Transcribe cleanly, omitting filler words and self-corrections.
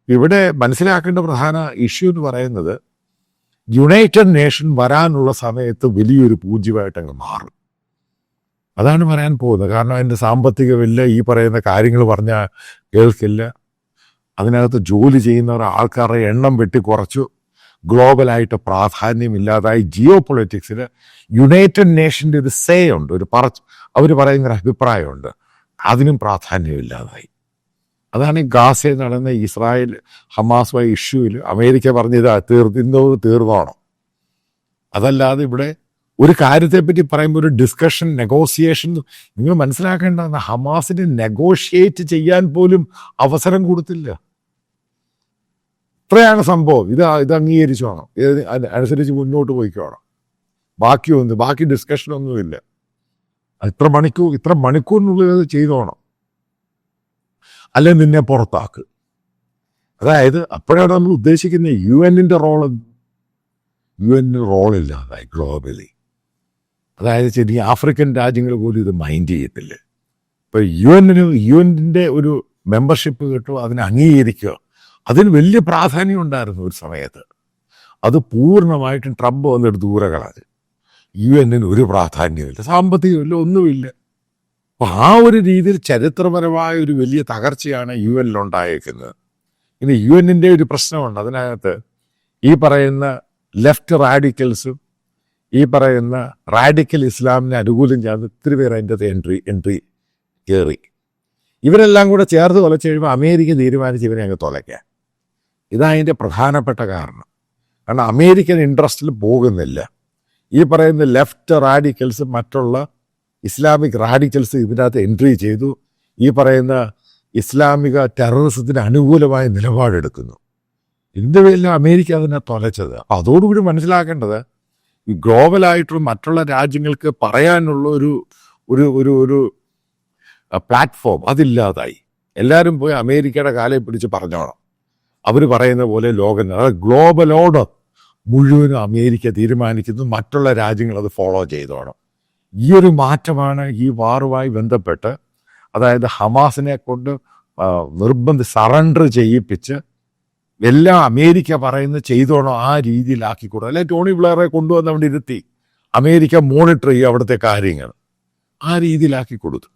ഇവിടെ മനസ്സിലാക്കേണ്ട പ്രധാന ഇഷ്യൂ എന്ന് പറയുന്നത് യുണൈറ്റഡ് നേഷൻ വരാനുള്ള സമയത്ത് വലിയൊരു പൂജ്യമായിട്ട് അങ്ങ് മാറും. അതാണ് പറയാൻ പോകുന്നത്. കാരണം അതിൻ്റെ സാമ്പത്തികമില്ല, ഈ പറയുന്ന കാര്യങ്ങൾ പറഞ്ഞാൽ കേൾക്കില്ല. അതിനകത്ത് ജോലി ചെയ്യുന്നവർ ആൾക്കാരുടെ എണ്ണം വെട്ടിക്കുറച്ചു, ഗ്ലോബലായിട്ട് പ്രാധാന്യമില്ലാതായി. ജിയോ പൊളിറ്റിക്സിൽ യുണൈറ്റഡ് നേഷൻ്റെ ഒരു സേ ഉണ്ട്, അവർ പറയുന്നൊരു അഭിപ്രായമുണ്ട്, അതിനും പ്രാധാന്യമില്ലാതായി. അതാണ് ഈ ഗാസയിൽ നടന്ന ഇസ്രായേൽ ഹമാസുമായി ഇഷ്യൂവിൽ അമേരിക്ക പറഞ്ഞത് തീർന്നോണം. അതല്ലാതെ ഇവിടെ ഒരു കാര്യത്തെപ്പറ്റി പറയുമ്പോൾ ഒരു ഡിസ്കഷൻ, നെഗോസിയേഷൻ, നിങ്ങൾ മനസ്സിലാക്കേണ്ടതാണ് ഹമാസിന് നെഗോഷിയേറ്റ് ചെയ്യാൻ പോലും അവസരം കൊടുത്തില്ല. ഇത്രയാണ് സംഭവം. ഇത് അംഗീകരിച്ചോണം, അനുസരിച്ച് മുന്നോട്ട് പോയിക്കോണം. ബാക്കി ഡിസ്കഷനൊന്നുമില്ല. ഇത്ര മണിക്കൂറിനുള്ളിൽ ചെയ്തോണം, അല്ലെ നിന്നെ പുറത്താക്ക്. അതായത് അപ്പോഴാണ് നമ്മൾ ഉദ്ദേശിക്കുന്ന യു എന്നിൻ്റെ റോളില്ലാതായി ഗ്ലോബലി. അതായത് ശരി, ആഫ്രിക്കൻ രാജ്യങ്ങൾ പോലും ഇത് മൈൻഡ് ചെയ്യത്തില്ല. ഇപ്പോൾ യു എന്നിൻ്റെ ഒരു മെമ്പർഷിപ്പ് കിട്ടും, അതിനെ അംഗീകരിക്കുക, അതിന് വലിയ പ്രാധാന്യം ഉണ്ടായിരുന്നു ഒരു സമയത്ത്. അത് പൂർണ്ണമായിട്ടും ട്രംപ് വന്നിട്ട് ദൂരെ കളഞ്ഞു. യു എന്നിന് ഒരു പ്രാധാന്യമില്ല, സാമ്പത്തികമില്ല, ഒന്നുമില്ല. അപ്പോൾ ആ ഒരു രീതിയിൽ ചരിത്രപരമായ ഒരു വലിയ തകർച്ചയാണ് യു എന്നിലുണ്ടായേക്കുന്നത്. ഇനി യു എന്നിൻ്റെ ഒരു പ്രശ്നമുണ്ട്. അതിനകത്ത് ഈ പറയുന്ന ലെഫ്റ്റ് റാഡിക്കൽസും ഈ പറയുന്ന റാഡിക്കൽ ഇസ്ലാമിനെ അനുകൂലം ചെയ്യുന്ന ഒത്തിരി പേർ അതിൻ്റെ എൻട്രി കയറി. ഇവരെല്ലാം കൂടെ ചേർത്ത് തുലച്ച് കഴിയുമ്പോൾ അമേരിക്ക തീരുമാനിച്ച് ഇവരെ അങ്ങ് തുലയ്ക്കാൻ. ഇതതിൻ്റെ പ്രധാനപ്പെട്ട കാരണം. കാരണം അമേരിക്കൻ ഇൻട്രസ്റ്റിൽ പോകുന്നില്ല. ഈ പറയുന്ന ലെഫ്റ്റ് റാഡിക്കൽസ്, മറ്റുള്ള ഇസ്ലാമിക് റാഡിക്കൽസ് ഇതിനകത്ത് എൻട്രി ചെയ്തു. ഈ പറയുന്ന ഇസ്ലാമിക ടെററിസത്തിന് അനുകൂലമായ നിലപാടെടുക്കുന്നു. ഇതിൻ്റെ പേരിൽ അമേരിക്ക അതിനെ തുലച്ചത്. അപ്പോൾ അതോടുകൂടി മനസ്സിലാക്കേണ്ടത് ഈ ഗ്ലോബലായിട്ടും മറ്റുള്ള രാജ്യങ്ങൾക്ക് പറയാനുള്ള ഒരു പ്ലാറ്റ്ഫോം അതില്ലാതായി. എല്ലാവരും പോയി അമേരിക്കയുടെ കാലയെ പിടിച്ച് പറഞ്ഞോണം. അവർ പറയുന്ന പോലെ ലോകം, അതായത് ഗ്ലോബൽ ഓർഡർ മുഴുവനും അമേരിക്ക തീരുമാനിക്കുന്നു, മറ്റുള്ള രാജ്യങ്ങൾ അത് ഫോളോ ചെയ്തോണം. ഈ ഒരു മാറ്റമാണ് ഈ വാറുമായി ബന്ധപ്പെട്ട്, അതായത് ഹമാസിനെ കൊണ്ട് സറണ്ടർ ചെയ്യിപ്പിച്ച് എല്ലാം അമേരിക്ക പറയുന്നത് ചെയ്തോണം ആ രീതിയിലാക്കിക്കൊടുത്തു. അല്ലെ ടോണി ബ്ലെയറെ കൊണ്ടുവന്ന് അവിടെ ഇരുത്തി അമേരിക്ക മോണിറ്റർ ചെയ്യുക അവിടുത്തെ കാര്യങ്ങൾ, ആ രീതിയിലാക്കി കൊടുത്തു.